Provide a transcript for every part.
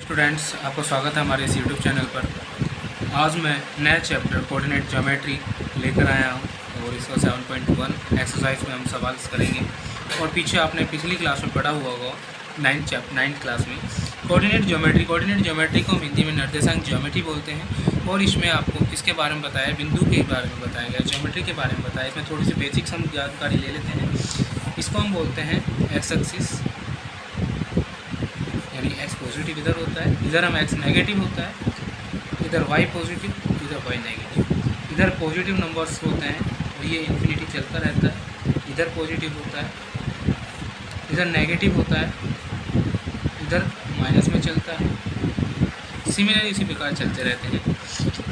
Students, आपका स्वागत है हमारे इस यूट्यूब चैनल पर। आज मैं नया चैप्टर कोऑर्डिनेट ज्योमेट्री लेकर आया हूँ और इसका 7.1 एक्सरसाइज में हम सवाल करेंगे। और पीछे आपने पिछली क्लास में पढ़ा हुआ होगा 9th क्लास में कोऑर्डिनेट ज्योमेट्री को हम हिंदी में निर्देशांक ज्योमेट्री बोलते हैं। और इसमें आपको किसके बारे में बताया, बिंदु के बारे में बताया गया, ज्योमेट्री के बारे में बताया। इसमें थोड़ी सी बेसिक्स हम जानकारी ले लेते हैं। इसको हम बोलते हैं एक्स एक्सिस, यानी एक्स पॉजिटिव इधर होता है, इधर हम एक्स नेगेटिव होता है, इधर वाई पॉजिटिव, इधर वाई नेगेटिव। इधर पॉजिटिव नंबर्स होते हैं और ये इन्फिनिटी चलता रहता है। इधर पॉजिटिव होता है, इधर नेगेटिव होता है, इधर माइनस में चलता है। सिमिलर इसी प्रकार चलते रहते हैं।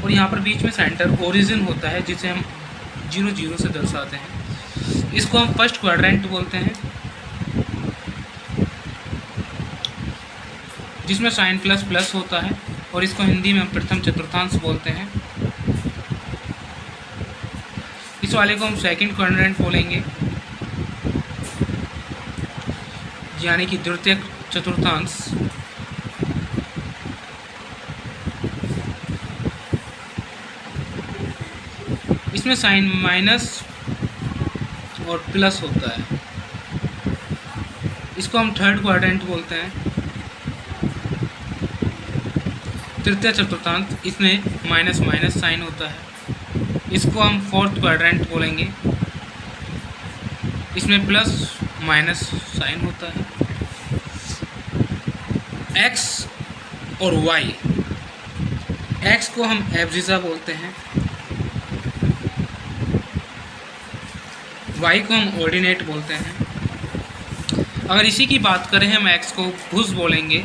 और यहाँ पर बीच में सेंटर ओरिजिन होता है, जिसे हम 0 से दर्शाते हैं। इसको हम फर्स्ट क्वाड्रेंट बोलते हैं, जिसमें साइन प्लस प्लस होता है। और इसको हिंदी में हम प्रथम चतुर्थांश बोलते हैं। इस वाले को हम सेकंड क्वाड्रेंट बोलेंगे, यानी कि द्वितीय चतुर्थांश। इसमें साइन माइनस और प्लस होता है। इसको हम थर्ड क्वाड्रेंट बोलते हैं, तृतीय चतुर्थांश। इसमें माइनस माइनस साइन होता है। इसको हम फोर्थ क्वाड्रेंट बोलेंगे। इसमें प्लस माइनस साइन होता है। एक्स और वाई, एक्स को हम एब्सिसा बोलते हैं, वाई को हम ऑर्डिनेट बोलते हैं। अगर इसी की बात करें, हम एक्स को भुज बोलेंगे,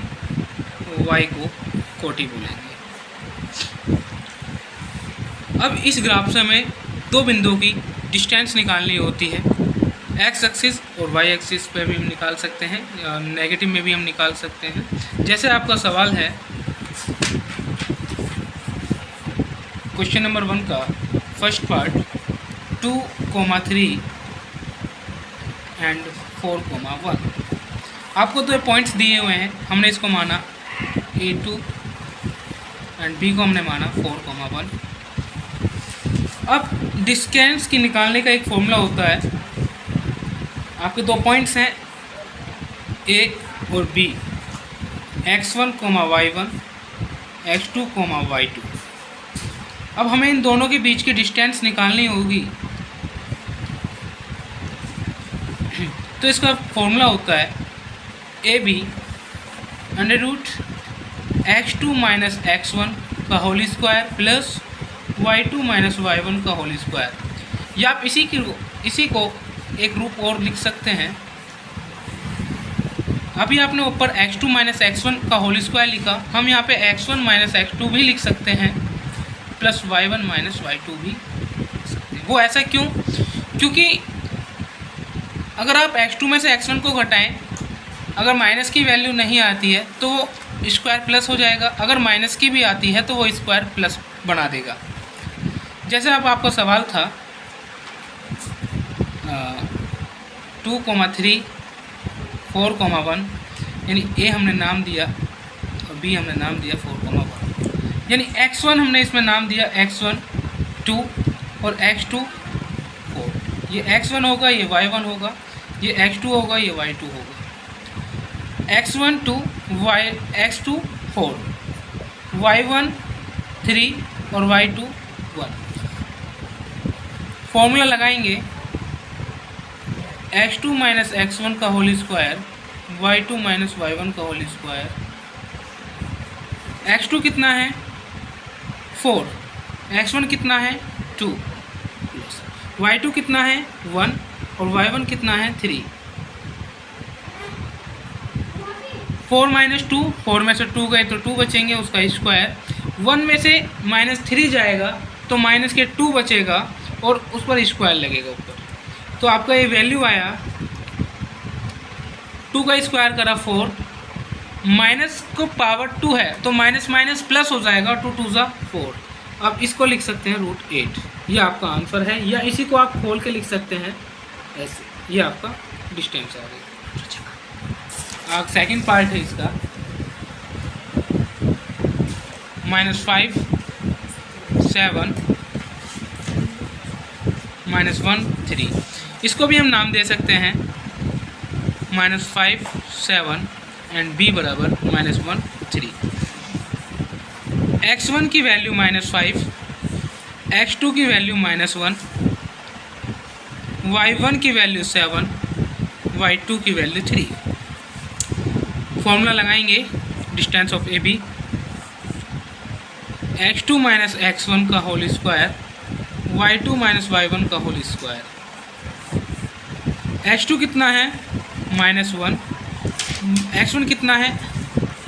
वाई को कोटि बोलेंगे। अब इस ग्राफ से हमें दो बिंदुओं की डिस्टेंस निकालनी होती है। एक्स एक्सिस और वाई एक्सिस पे भी हम निकाल सकते हैं, नेगेटिव में भी हम निकाल सकते हैं। जैसे आपका सवाल है क्वेश्चन नंबर 1 का फर्स्ट पार्ट 2,3 एंड 4,1। आपको तो पॉइंट्स दिए हुए हैं, हमने इसको माना A2 एंड B को हमने माना 4,1। अब डिस्टेंस की निकालने का एक फॉर्मूला होता है। आपके दो पॉइंट्स हैं A और B, x1, y1, x2, y2। अब हमें इन दोनों के बीच की डिस्टेंस निकालनी होगी। तो इसका फॉर्मूला होता है AB √x2 माइनस x1 का whole square plus y2 minus y1 का होल स्क्वायर। या आप इसी को एक रूप और लिख सकते हैं। अभी आपने ऊपर x2 माइनस x1 का होल स्क्वायर लिखा, हम यहाँ पे x1 माइनस x2 भी लिख सकते हैं, प्लस y1 माइनस y2 भी लिख सकते हैं। वो ऐसा क्यों? क्योंकि अगर आप x2 में से x1 को घटाएं, अगर माइनस की वैल्यू नहीं आती है तो वो स्क्वायर प्लस हो जाएगा, अगर माइनस की भी आती है तो वो स्क्वायर प्लस बना देगा। जैसे अब आपका सवाल था 2,3, 4,1, यानी A हमने नाम दिया और B हमने नाम दिया 4,1। यानी x1 हमने इसमें नाम दिया x1 2 और x2 4। ये x1 होगा, ये y1 होगा, ये x2 होगा, ये y2 होगा। x1 2, x2 4, y1 3 और y2 1। फॉर्मूला लगाएंगे x2 माइनस x1 का whole square, y2 minus y1 का होल स्क्वायर। x2 कितना है 4, x1 कितना है 2, y2 कितना है 1 और y1 कितना है 3। 4 माइनस 2, 4 में से 2 गए तो 2 बचेंगे, उसका स्क्वायर। 1 में से -3 जाएगा तो माइनस के 2 बचेगा और उस पर स्क्वायर लगेगा ऊपर। तो आपका ये वैल्यू आया 2 का स्क्वायर करा 4, माइनस को पावर 2 है तो माइनस माइनस प्लस हो जाएगा, 2 2 जा 4। अब इसको लिख सकते हैं √8। ये आपका आंसर है, या इसी को आप खोल के लिख सकते हैं ऐसे। ये आपका डिस्टेंस आ गया। सेकंड पार्ट है इसका -5 7 -1 3। इसको भी हम नाम दे सकते हैं -5 7 एंड b बराबर -1 3। x1 की वैल्यू -5, x2 की वैल्यू -1, y1 की वैल्यू 7, y2 की वैल्यू 3। फॉर्मूला लगाएंगे distance of A B, x2 minus x1 का whole square, y2 minus y1 का होल स्क्वायर। x2 कितना है -1, x1 कितना है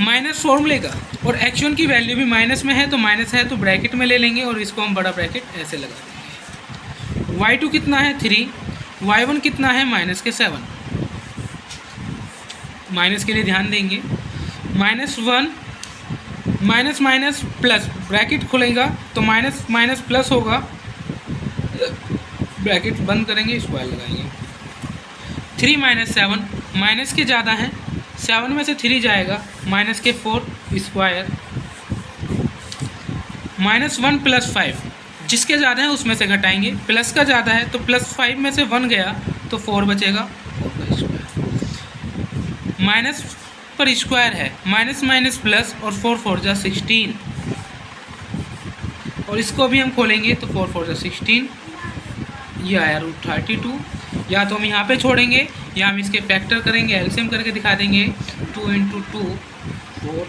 माइनस फॉर्मूले का, और x1 की वैल्यू भी माइनस में है तो माइनस है तो ब्रैकेट में ले लेंगे और इसको हम बड़ा ब्रैकेट ऐसे लगा देंगे। y2 कितना है 3, y1 कितना है -7। माइनस के लिए ध्यान देंगे, -1 माइनस माइनस प्लस, ब्रैकेट खुलेगा तो माइनस माइनस प्लस होगा, ब्रैकेट बंद करेंगे, स्क्वायर लगाएंगे। 3 - 7 माइनस के ज़्यादा हैं, 7 में से 3 जाएगा, माइनस के 4 स्क्वायर। -1 + 5 जिसके ज़्यादा है उसमें से घटाएंगे, प्लस का ज़्यादा है तो +5 में से 1 गया तो 4 बचेगा, 4 का स्क्वायर। माइनस पर स्क्वायर है, माइनस माइनस प्लस, और 4 4 जा 16, और इसको भी हम खोलेंगे तो 4 4 जा 16, ये आया √32। या तो हम यहाँ पे छोड़ेंगे या हम इसके फैक्टर करेंगे, एलसीएम करके दिखा देंगे। 2 × 2 4,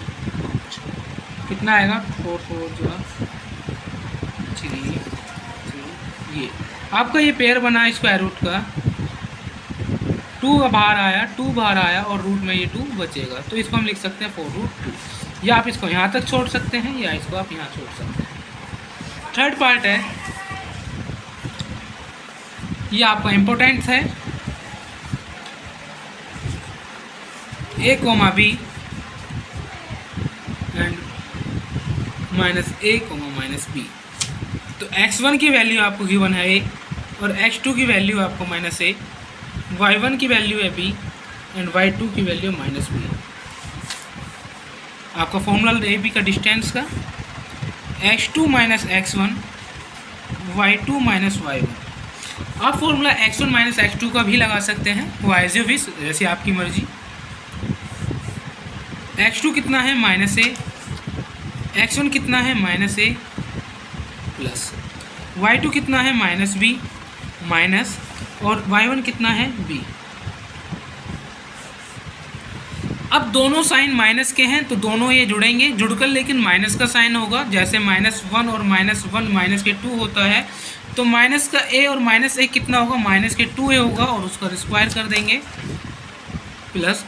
कितना आएगा 4 4 जो 3, ये आपका ये पेयर बना स्क्वायर रूट का। 2 बाहर आया, 2 बाहर आया और रूट में ये 2 बचेगा, तो इसको हम लिख सकते हैं 4√2। या आप इसको यहाँ तक छोड़ सकते हैं या इसको आप यहाँ छोड़ सकते हैं। थर्ड पार्ट है, ये आपका इम्पोर्टेंट है, a, b and -a, -b। तो x1 की वैल्यू आपको गिवन है a, और x2 की वैल्यू आपको -a, y1 की वैल्यू है b एंड y2 की वैल्यू -b। आपका फॉर्मूला ए बी का डिस्टेंस का x2 - x1, y2 - y1। आप फॉर्मूला x1 - x2 का भी लगा सकते हैं, वो एज यू विश, जैसे आपकी मर्जी। x2 कितना है -a, x1 कितना है -a प्लस, y2 कितना है -b माइनस, और y1 कितना है b। अब दोनों साइन माइनस के हैं तो दोनों ये जुड़ेंगे, जुड़कर लेकिन माइनस का साइन होगा। जैसे -1 और -1 -2 होता है, तो माइनस का a और -a कितना होगा, -2a होगा, और उसका स्क्वायर कर देंगे, प्लस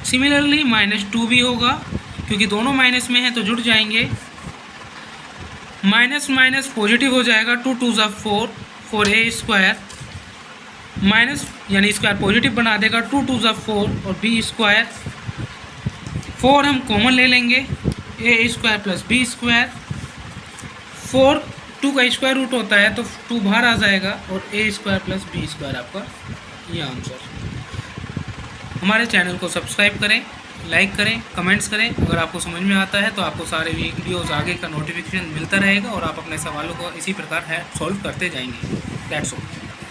सिमिलरली -2 भी होगा, क्योंकि दोनों माइनस में है तो जुड़ जाएंगे। माइनस माइनस पॉजिटिव हो जाएगा, 2 2 ज़ा 4, 4a स्क्वायर, माइनस यानी स्क्वायर पॉजिटिव बना देगा, 2 2 ज़ा 4 और b स्क्वायर। 4 हम कॉमन ले लेंगे, a square plus b square. 4 2 का स्क्वायर रूट होता है तो 2 बाहर आ जाएगा, और a square plus b square आपका ये आंसर। हमारे चैनल को सब्सक्राइब करें, लाइक करें, कमेंट्स करें। अगर आपको समझ में आता है तो आपको सारे वीडियोज़ आगे का नोटिफिकेशन मिलता रहेगा और आप अपने सवालों को इसी प्रकार सॉल्व करते जाएंगे। That's all.